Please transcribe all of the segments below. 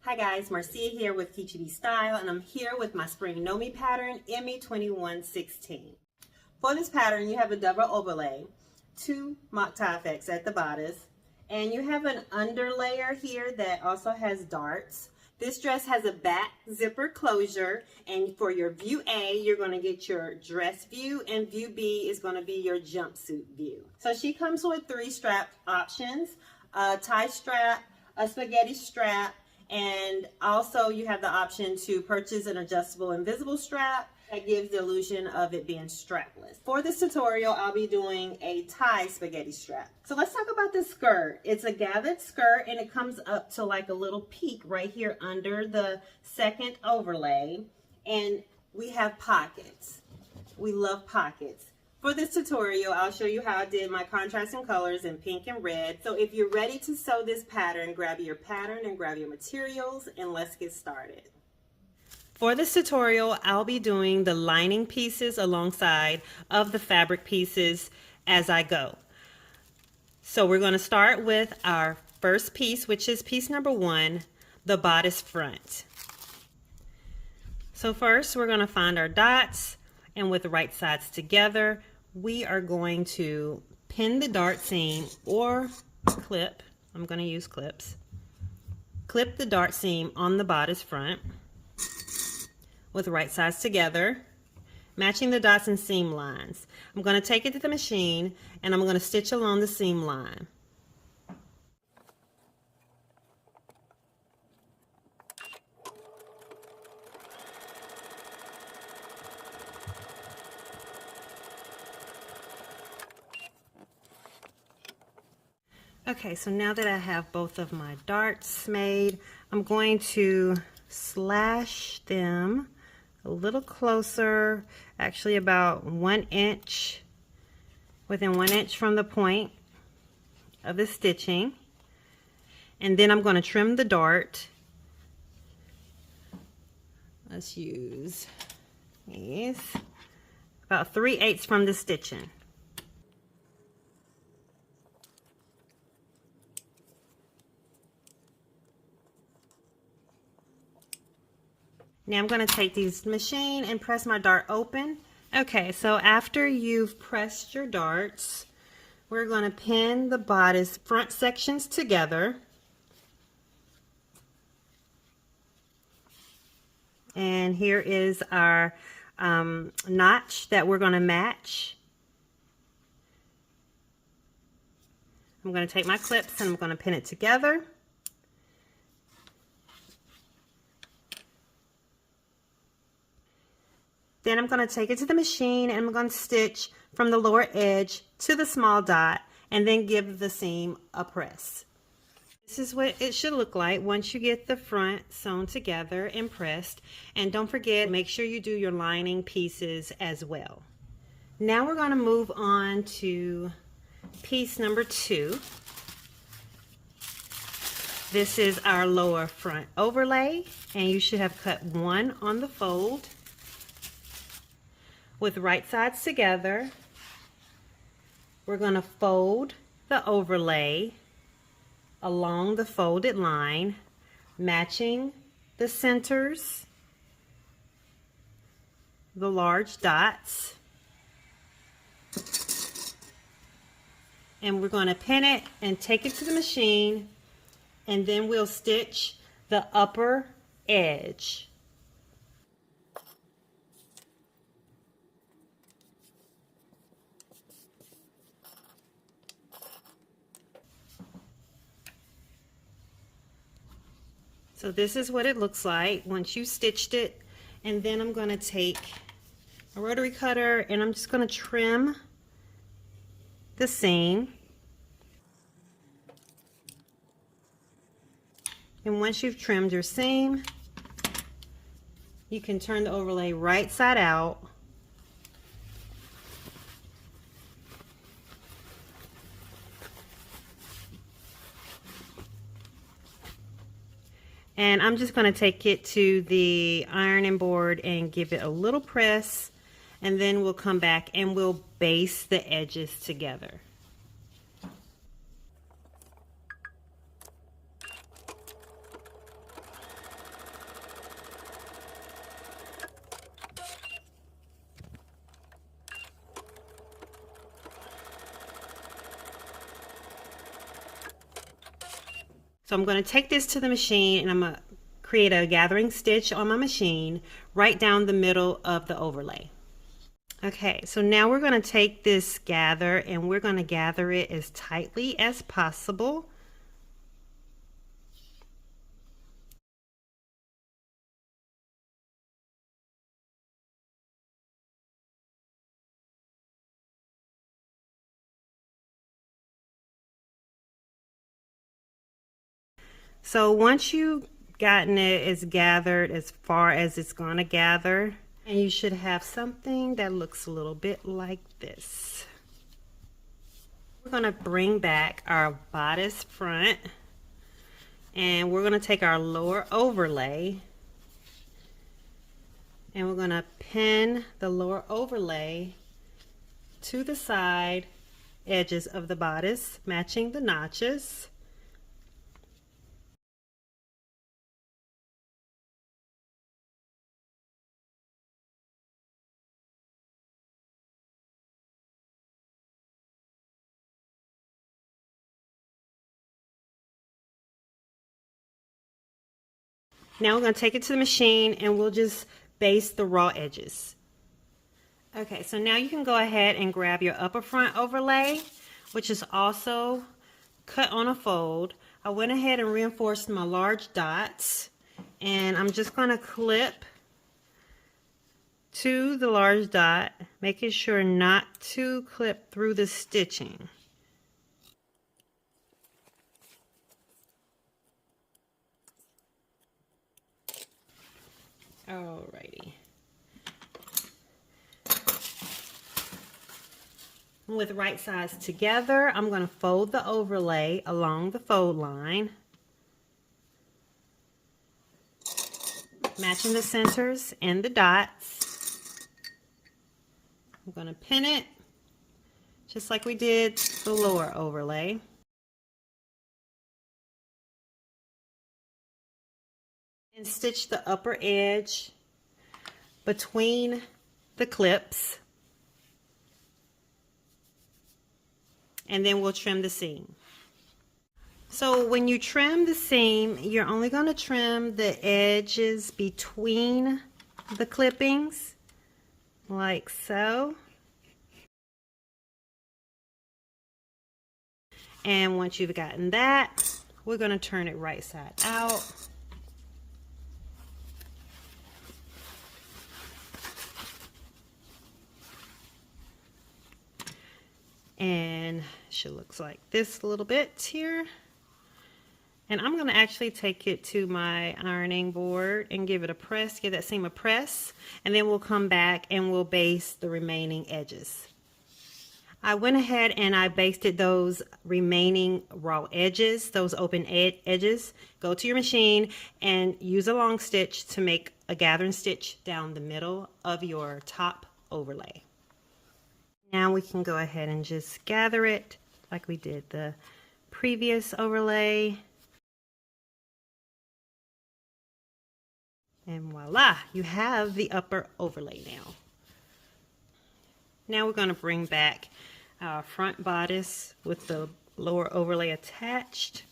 Hi guys, Marcia here with Peachy Style, and I'm here with my spring Know Me pattern, ME2116. For this pattern, you have a double overlay, 2 mock tie effects at the bodice, and you have an underlayer here that also has darts. This dress has a back zipper closure, and for your view A, you're going to get your dress view, and view B is going to be your jumpsuit view. So she comes with 3 strap options, a tie strap, a spaghetti strap, and also you have the option to purchase an adjustable invisible strap that gives the illusion of it being strapless. For this tutorial, I'll be doing a tie spaghetti strap. So let's talk about the skirt. It's a gathered skirt and it comes up to like a little peak right here under the second overlay, and we have pockets. We love pockets. For this tutorial, I'll show you how I did my contrasting colors in pink and red. So if you're ready to sew this pattern, grab your pattern and grab your materials, and let's get started. For this tutorial, I'll be doing the lining pieces alongside of the fabric pieces as I go. So we're going to start with our first piece, which is piece number 1, the bodice front. So first, we're going to find our dots, and with the right sides together, we are going to pin the dart seam or clip. I'm going to use clips. Clip the dart seam on the bodice front with the right sides together, matching the dots and seam lines. I'm going to take it to the machine and I'm going to stitch along the seam line. Okay, so now that I have both of my darts made, I'm going to slash them a little closer, actually about 1 inch, within 1 inch from the point of the stitching. And then I'm going to trim the dart. Let's use these, about 3/8 from the stitching. Now I'm going to take these machine and press my dart open. Okay, so after you've pressed your darts, we're going to pin the bodice front sections together. And here is our notch that we're going to match. I'm going to take my clips and I'm going to pin it together. Then I'm going to take it to the machine and I'm going to stitch from the lower edge to the small dot and then give the seam a press. This is what it should look like once you get the front sewn together and pressed. And don't forget, make sure you do your lining pieces as well. Now we're going to move on to piece number 2. This is our lower front overlay, and you should have cut 1 on the fold. With right sides together, we're going to fold the overlay along the folded line, matching the centers, the large dots, and we're going to pin it and take it to the machine, and then we'll stitch the upper edge. So this is what it looks like once you stitched it, and then I'm going to take a rotary cutter and I'm just going to trim the seam. And once you've trimmed your seam, you can turn the overlay right side out. And I'm just going to take it to the ironing board and give it a little press, and then we'll come back and we'll base the edges together. So I'm going to take this to the machine and I'm going to create a gathering stitch on my machine right down the middle of the overlay. Okay, so now we're going to take this gather and we're going to gather it as tightly as possible. So once you've gotten it as gathered as far as it's going to gather, and you should have something that looks a little bit like this. We're going to bring back our bodice front and we're going to take our lower overlay and we're going to pin the lower overlay to the side edges of the bodice, matching the notches. Now we're going to take it to the machine and we'll just baste the raw edges. Okay, so now you can go ahead and grab your upper front overlay, which is also cut on a fold. I went ahead and reinforced my large dots and I'm just going to clip to the large dot, making sure not to clip through the stitching. Alrighty. With right sides together, I'm going to fold the overlay along the fold line, matching the centers and the dots. I'm going to pin it just like we did the lower overlay. And stitch the upper edge between the clips. And then we'll trim the seam. So when you trim the seam, you're only going to trim the edges between the clippings, like so. And once you've gotten that, we're going to turn it right side out. And she looks like this a little bit here. And I'm going to actually take it to my ironing board and give it a press, give that seam a press, and then we'll come back and we'll baste the remaining edges. I went ahead and I basted those remaining raw edges, those open edges. Go to your machine and use a long stitch to make a gathering stitch down the middle of your top overlay. Now we can go ahead and just gather it like we did the previous overlay. And voila, you have the upper overlay now. Now we're going to bring back our front bodice with the lower overlay attached.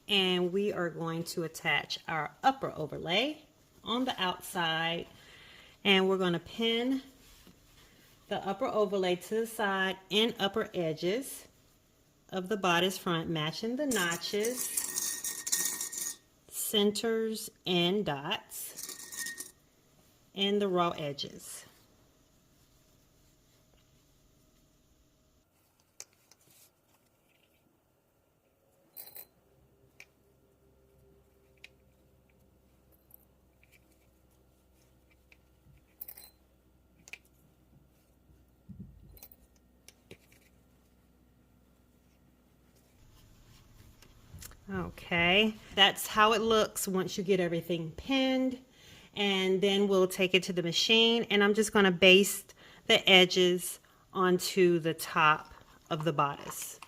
And we are going to attach our upper overlay on the outside. And we're going to pin the upper overlay to the side and upper edges of the bodice front, matching the notches, centers and dots, and the raw edges. Okay, that's how it looks once you get everything pinned, and then we'll take it to the machine and I'm just going to baste the edges onto the top of the bodice.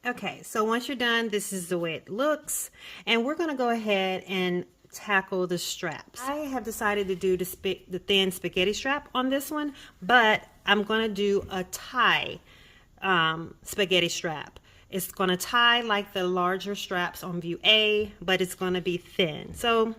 Okay, so once you're done, this is the way it looks, and we're going to go ahead and tackle the straps. I have decided to do the thin spaghetti strap on this one, but I'm going to do a tie spaghetti strap. It's going to tie like the larger straps on view A, but it's going to be thin. So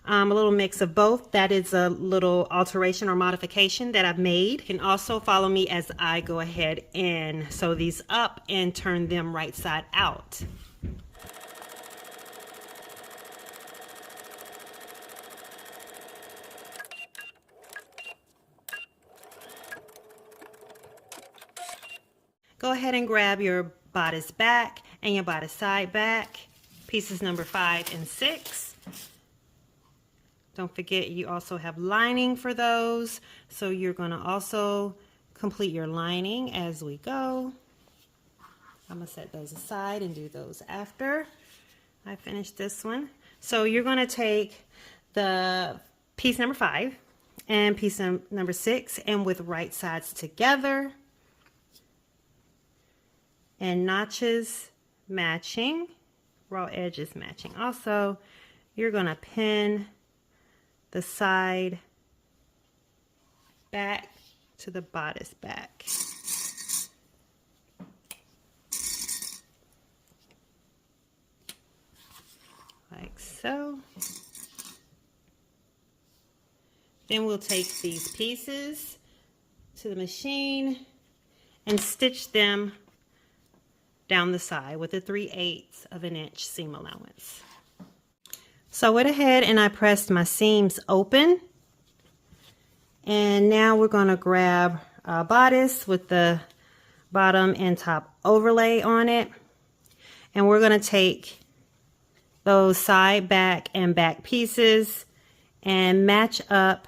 a little mix of both. That is a little alteration or modification that I've made. You can also follow me as I go ahead and sew these up and turn them right side out. Go ahead and grab your bodice back and your bodice side back, pieces number 5 and 6. Don't forget you also have lining for those, so you're going to also complete your lining as we go. I'm going to set those aside and do those after I finish this one. So you're going to take the piece number 5 and piece number 6, and with right sides together and notches matching, raw edges matching. Also, you're going to pin the side back to the bodice back. Like so. Then we'll take these pieces to the machine and stitch them down the side with a 3/8 of an inch seam allowance. So I went ahead and I pressed my seams open, and now we're going to grab a bodice with the bottom and top overlay on it, and we're going to take those side, back, and back pieces and match up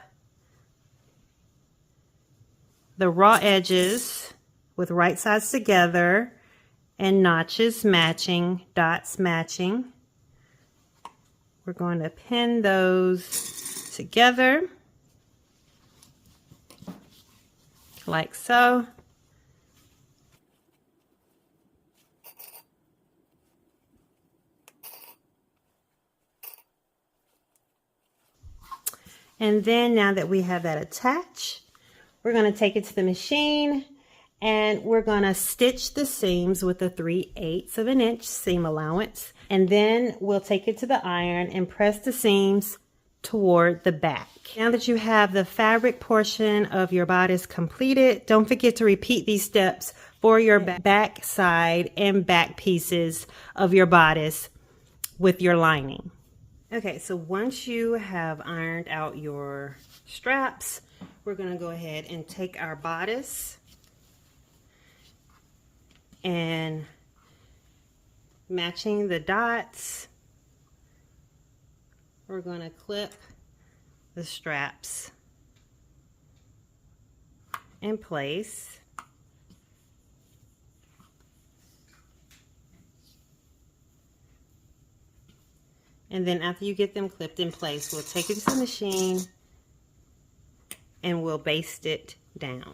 the raw edges with right sides together and notches matching, dots matching. We're going to pin those together like so. And then now that we have that attached, we're going to take it to the machine and we're going to stitch the seams with a 3/8 of an inch seam allowance. And then we'll take it to the iron and press the seams toward the back. Now that you have the fabric portion of your bodice completed, don't forget to repeat these steps for your back side and back pieces of your bodice with your lining. Okay, so once you have ironed out your straps, we're going to go ahead and take our bodice and matching the dots, we're going to clip the straps in place. And then after you get them clipped in place, we'll take it to the machine and we'll baste it down.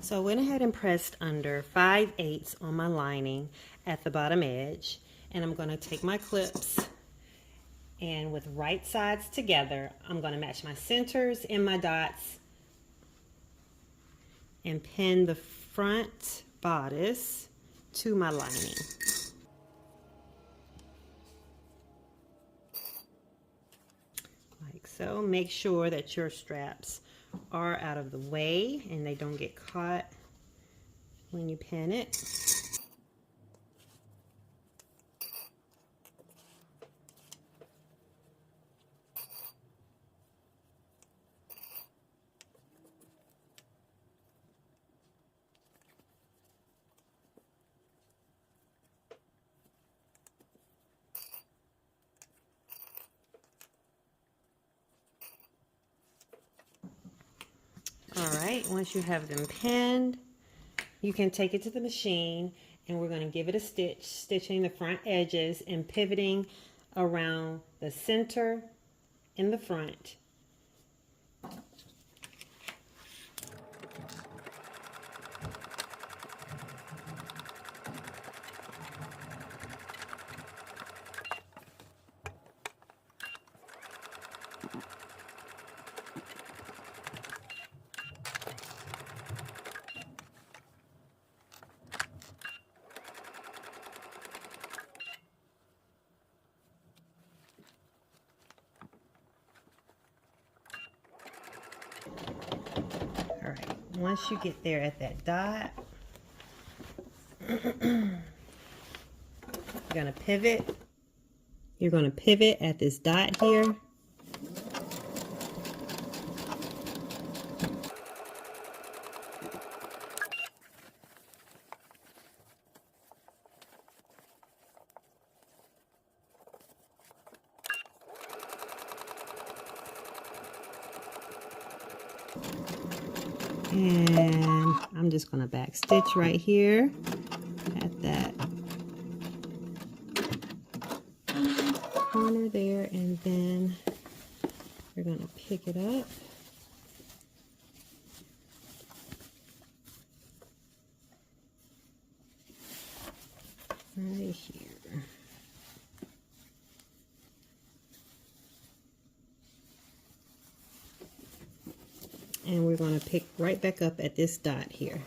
So I went ahead and pressed under 5/8 on my lining at the bottom edge, and I'm going to take my clips and with right sides together, I'm going to match my centers and my dots and pin the front bodice to my lining. Like so. Make sure that your straps are out of the way and they don't get caught when you pin it. Alright, once you have them pinned, you can take it to the machine and we're going to give it a stitch, stitching the front edges and pivoting around the center in the front. All right, once you get there at that dot, you're gonna pivot. You're gonna pivot at this dot here. And I'm just going to back stitch right here at that corner there, and then we're going to pick it up. Right here. And we're going to pick right back up at this dot here.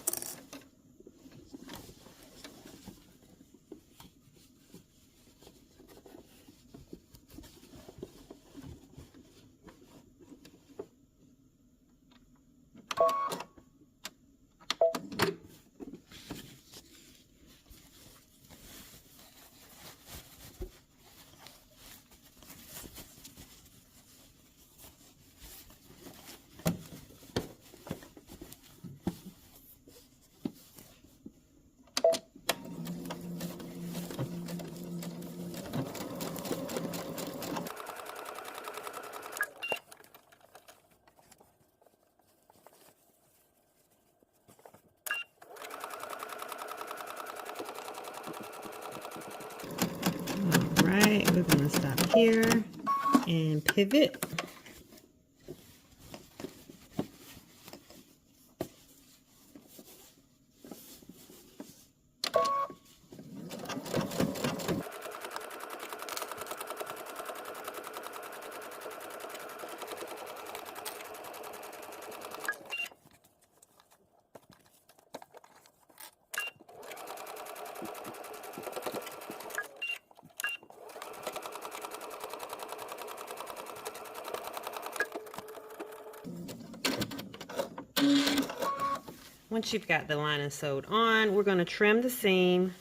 Alright, we're going to stop here and pivot. Once you've got the lining sewed on, we're going to trim the seam.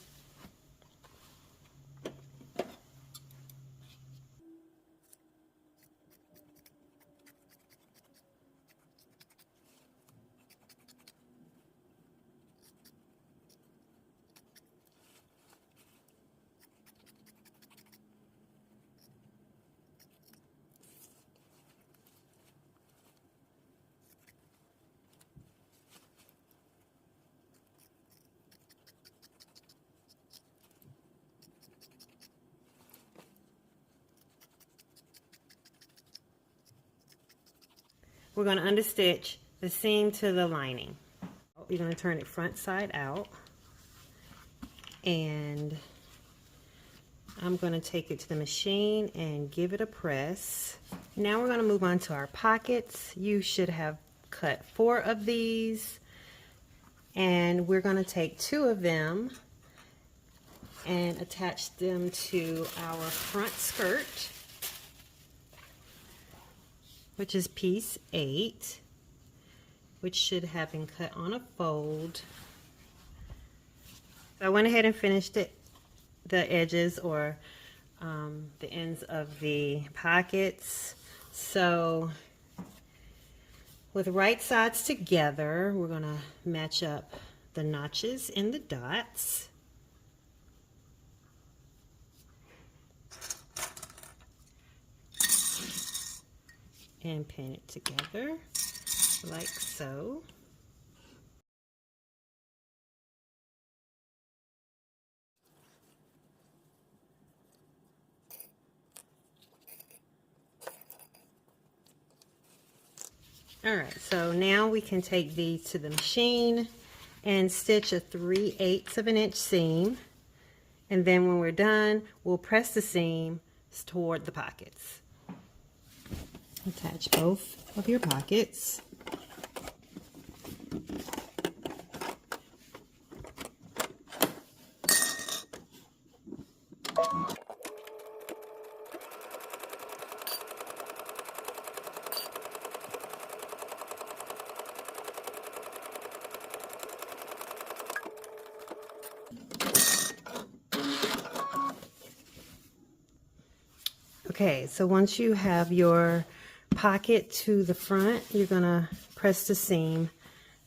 We're going to understitch the seam to the lining. You're going to turn it front side out, and I'm going to take it to the machine and give it a press. Now we're going to move on to our pockets. You should have cut 4 of these, and we're going to take 2 of them and attach them to our front skirt, which is piece 8, which should have been cut on a fold. So I went ahead and finished it, the edges or the ends of the pockets. So with right sides together, we're going to match up the notches in the dots. And pin it together like so. Alright, so now we can take these to the machine and stitch a 3/8 of an inch seam, and then when we're done, we'll press the seam toward the pockets. Attach both of your pockets. Okay, so once you have your pocket to the front, you're gonna press the seam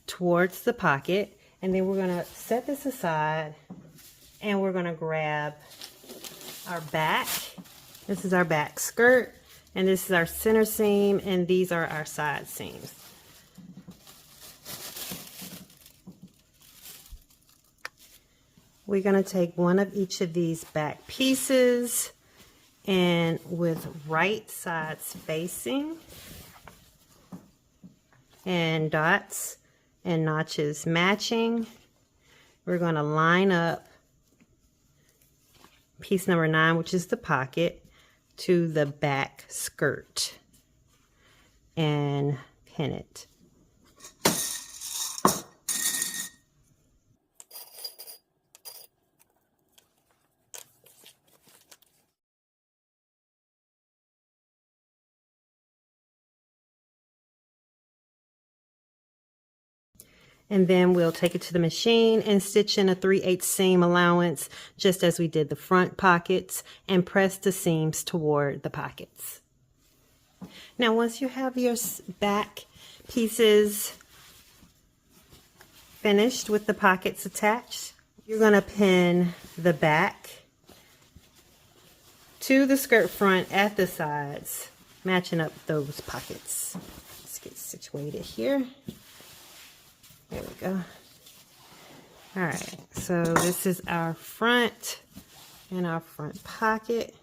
towards the pocket, and then we're gonna set this aside and we're gonna grab our back. This is our back skirt, and this is our center seam, and these are our side seams. We're gonna take one of each of these back pieces, and with right sides facing and dots and notches matching, we're going to line up piece number 9, which is the pocket, to the back skirt and pin it. And then we'll take it to the machine and stitch in a 3/8 seam allowance, just as we did the front pockets, and press the seams toward the pockets. Now, once you have your back pieces finished with the pockets attached, you're going to pin the back to the skirt front at the sides, matching up those pockets. Let's get situated here. There we go. All right, so this is our front and our front pocket.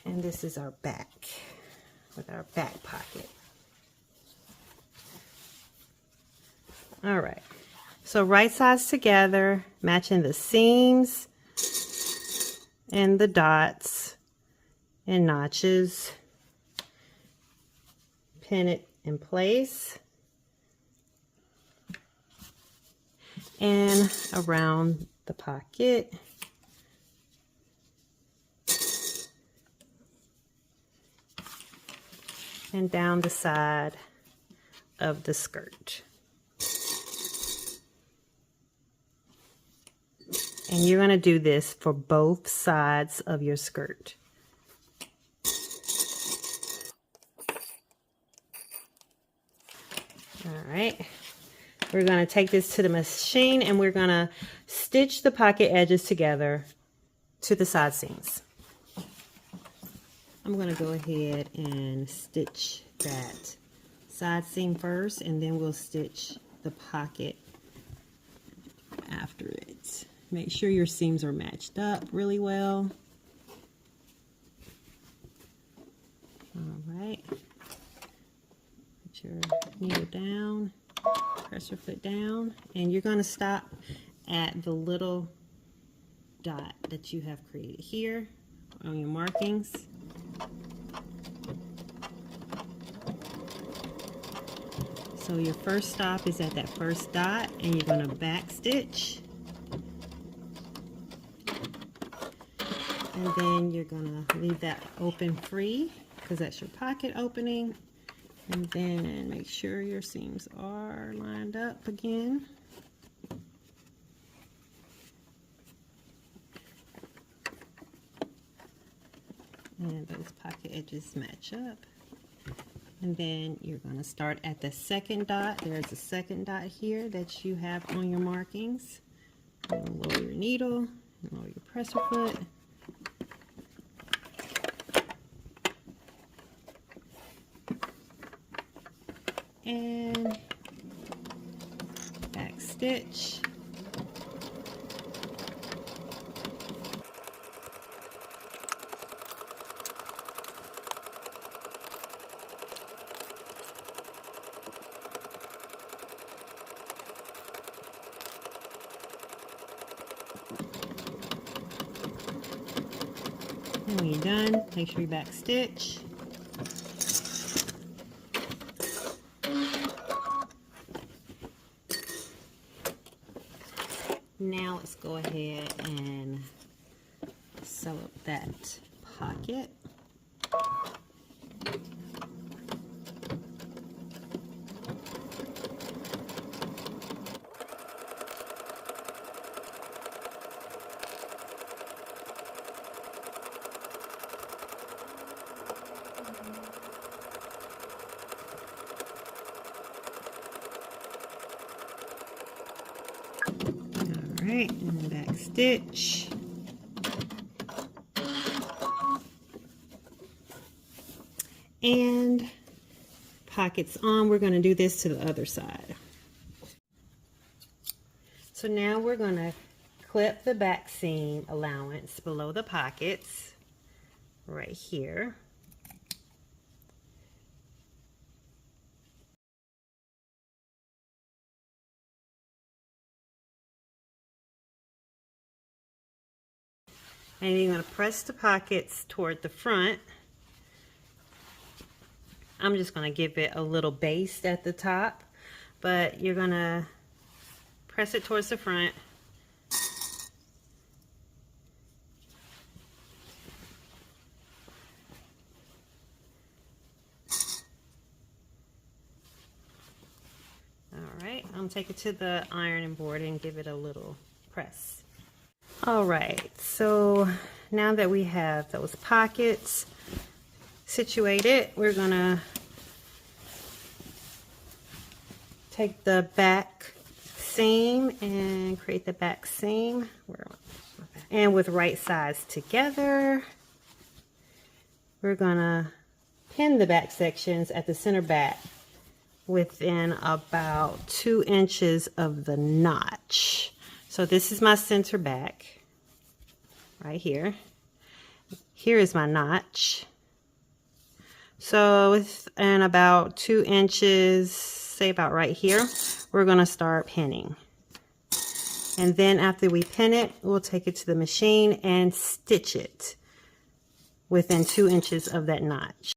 And this is our back with our back pocket. All right, so right sides together, matching the seams and the dots and notches. Pin it in place. And around the pocket. And down the side of the skirt. And you're going to do this for both sides of your skirt. All right. We're going to take this to the machine and we're going to stitch the pocket edges together to the side seams. I'm going to go ahead and stitch that side seam first, and then we'll stitch the pocket after it. Make sure your seams are matched up really well. All right. Put your needle down. Press your foot down, and you're going to stop at the little dot that you have created here on your markings. So your first stop is at that first dot, and you're going to back stitch, and then you're going to leave that open free because that's your pocket opening. And then make sure your seams are lined up again. And those pocket edges match up. And then you're going to start at the second dot. There's a second dot here that you have on your markings. Lower your needle, lower your presser foot. And back stitch. And when you're done, make sure you back stitch. Now let's go ahead and sew up that pocket. right, and back stitch. And pockets on. We're going to do this to the other side. So now we're going to clip the back seam allowance below the pockets right here. And you're going to press the pockets toward the front. I'm just going to give it a little baste at the top, but you're going to press it towards the front. All right, I'm going to take it to the ironing board and give it a little press. All right, so now that we have those pockets situated, we're going to take the back seam and create the back seam. And with right sides together, we're going to pin the back sections at the center back within about 2 inches of the notch. So this is my center back right here. Here is my notch. So within about 2 inches, say about right here, we're going to start pinning. And then after we pin it, we'll take it to the machine and stitch it within 2 inches of that notch.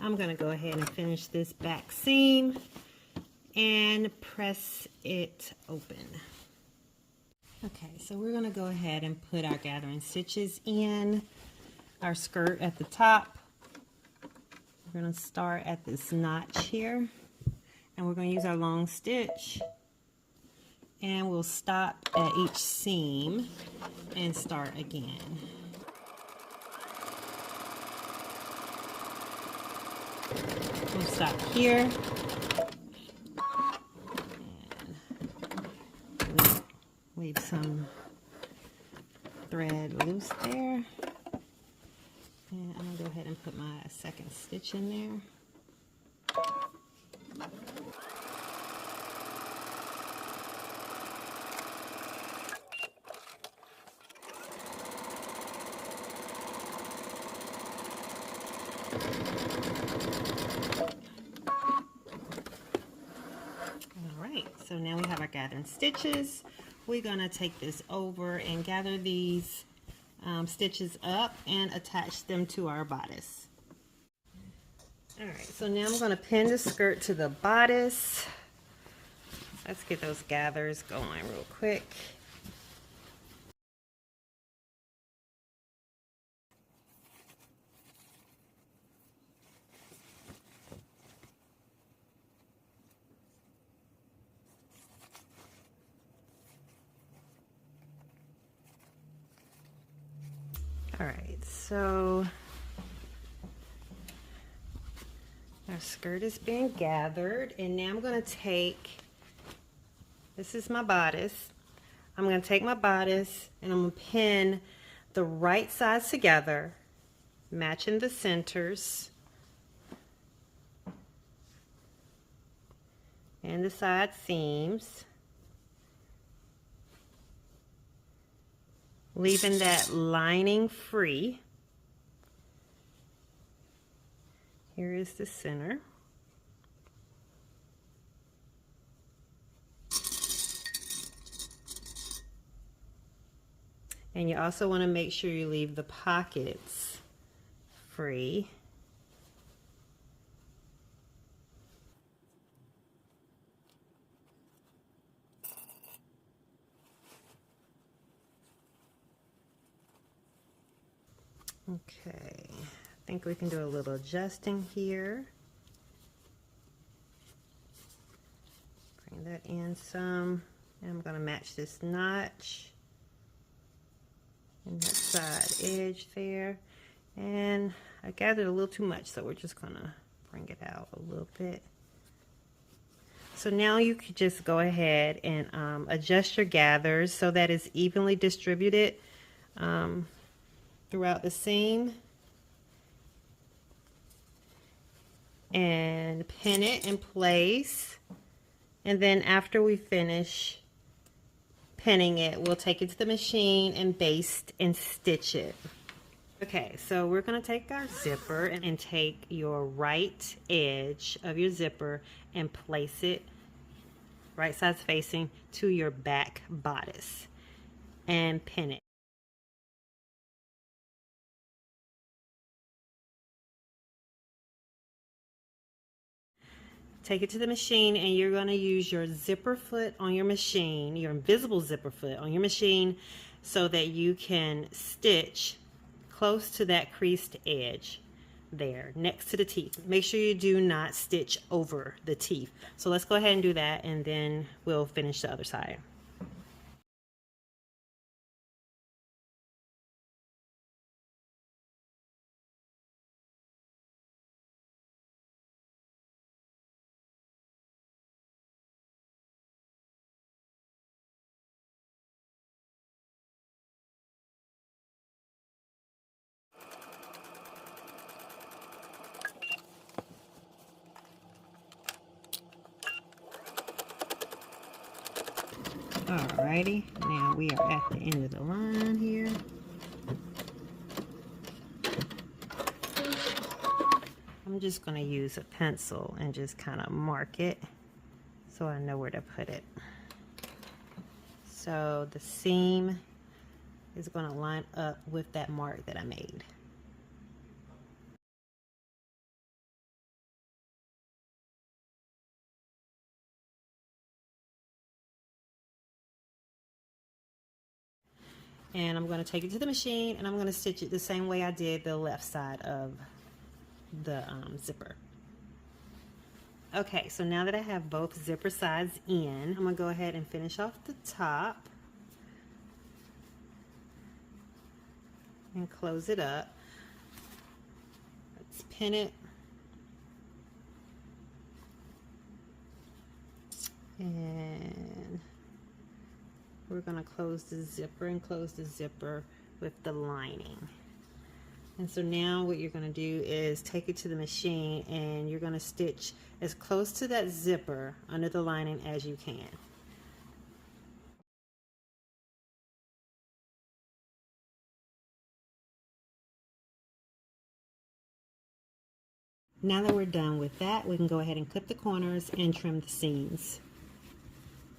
I'm going to go ahead and finish this back seam and press it open. Okay, so we're going to go ahead and put our gathering stitches in our skirt at the top. We're going to start at this notch here, and we're going to use our long stitch, and we'll stop at each seam and start again. We'll stop here and leave some thread loose there. And I'm going to go ahead and put my second stitch in there. So now we have our gathering stitches. We're going to take this over and gather these stitches up and attach them to our bodice. Alright, so now I'm going to pin the skirt to the bodice. Let's get those gathers going real quick. All right, so our skirt is being gathered, and now I'm going to take, this is my bodice, I'm going to take my bodice and I'm going to pin the right sides together, matching the centers and the side seams, leaving that lining free. Here is the center. And you also want to make sure you leave the pockets free. Okay, think we can do a little adjusting here. Bring that in some. And I'm going to match this notch and that side edge there. And I gathered a little too much, so we're just going to bring it out a little bit. So now you can just go ahead and adjust your gathers so that it's evenly distributed throughout the seam. And pin it in place. And then after we finish pinning it, we'll take it to the machine and baste and stitch it. Okay, so we're going to take our zipper and take your right edge of your zipper and place it right sides facing to your back bodice and pin it. Take it to the machine and you're going to use your zipper foot on your machine, your invisible zipper foot on your machine, so that you can stitch close to that creased edge there next to the teeth. Make sure you do not stitch over the teeth. So let's go ahead and do that, and then we'll finish the other side. Alrighty, now we are at the end of the line here. I'm just going to use a pencil and just kind of mark it so I know where to put it. So the seam is going to line up with that mark that I made. And I'm going to take it to the machine and I'm going to stitch it the same way I did the left side of the zipper. Okay, so now that I have both zipper sides in, I'm going to go ahead and finish off the top and close it up. Let's pin it. And we're going to close the zipper and close the zipper with the lining. And so now what you're going to do is take it to the machine and you're going to stitch as close to that zipper under the lining as you can. Now that we're done with that, we can go ahead and clip the corners and trim the seams.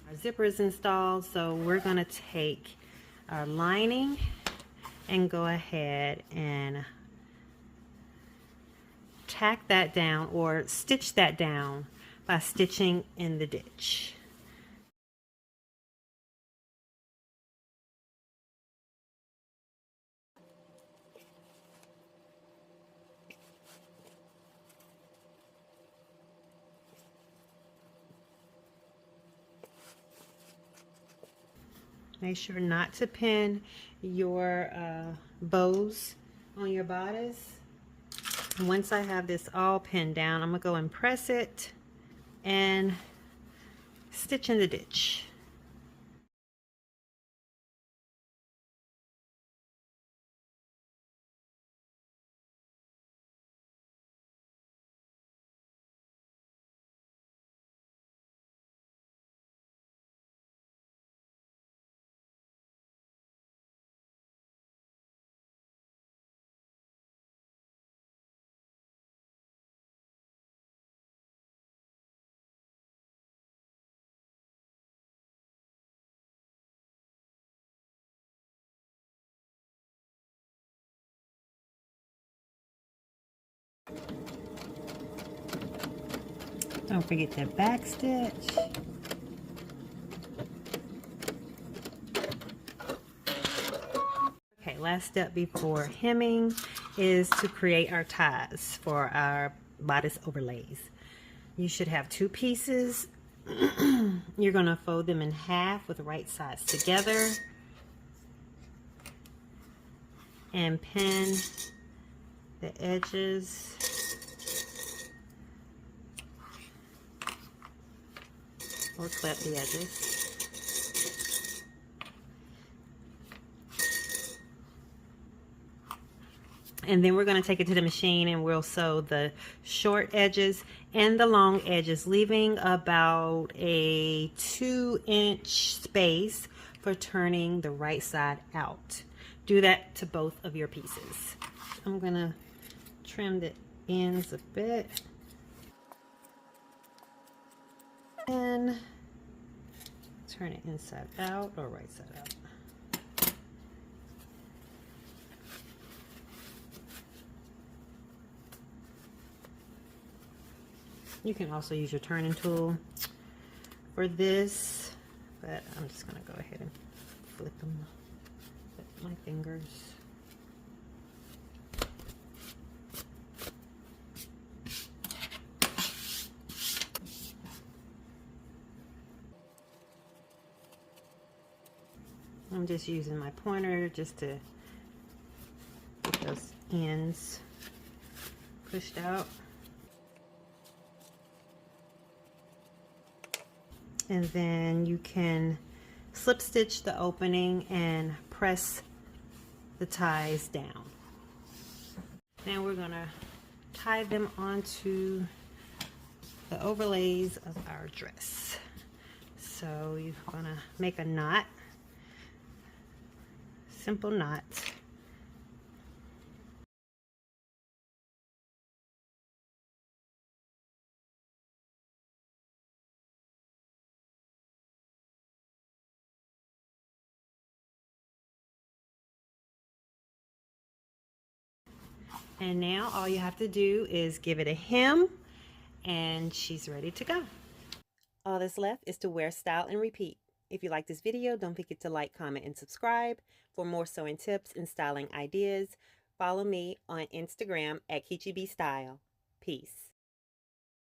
Our zipper is installed, so we're going to take our lining and go ahead and tack that down or stitch that down by stitching in the ditch. Make sure not to pin your bows on your bodice. Once I have this all pinned down, I'm going to go and press it and stitch in the ditch. Don't forget the back stitch. Okay, last step before hemming is to create our ties for our bodice overlays. You should have 2 pieces. You're going to fold them in half with the right sides together and pin the edges or clip the edges. And then we're going to take it to the machine and we'll sew the short edges and the long edges, leaving about a 2-inch space for turning the right side out. Do that to both of your pieces. I'm going to trim the ends a bit and turn it inside out or right side out. You can also use your turning tool for this, but I'm just going to go ahead and flip them with my fingers. I'm just using my pointer just to get those ends pushed out. And then you can slip stitch the opening and press the ties down. Now we're gonna tie them onto the overlays of our dress. So you're gonna make a knot, simple knot. And now all you have to do is give it a hem and she's ready to go. All that's left is to wear, style, and repeat. If you like this video, don't forget to like, comment, and subscribe. For more sewing tips and styling ideas, follow me on Instagram at KichiBStyle. Peace.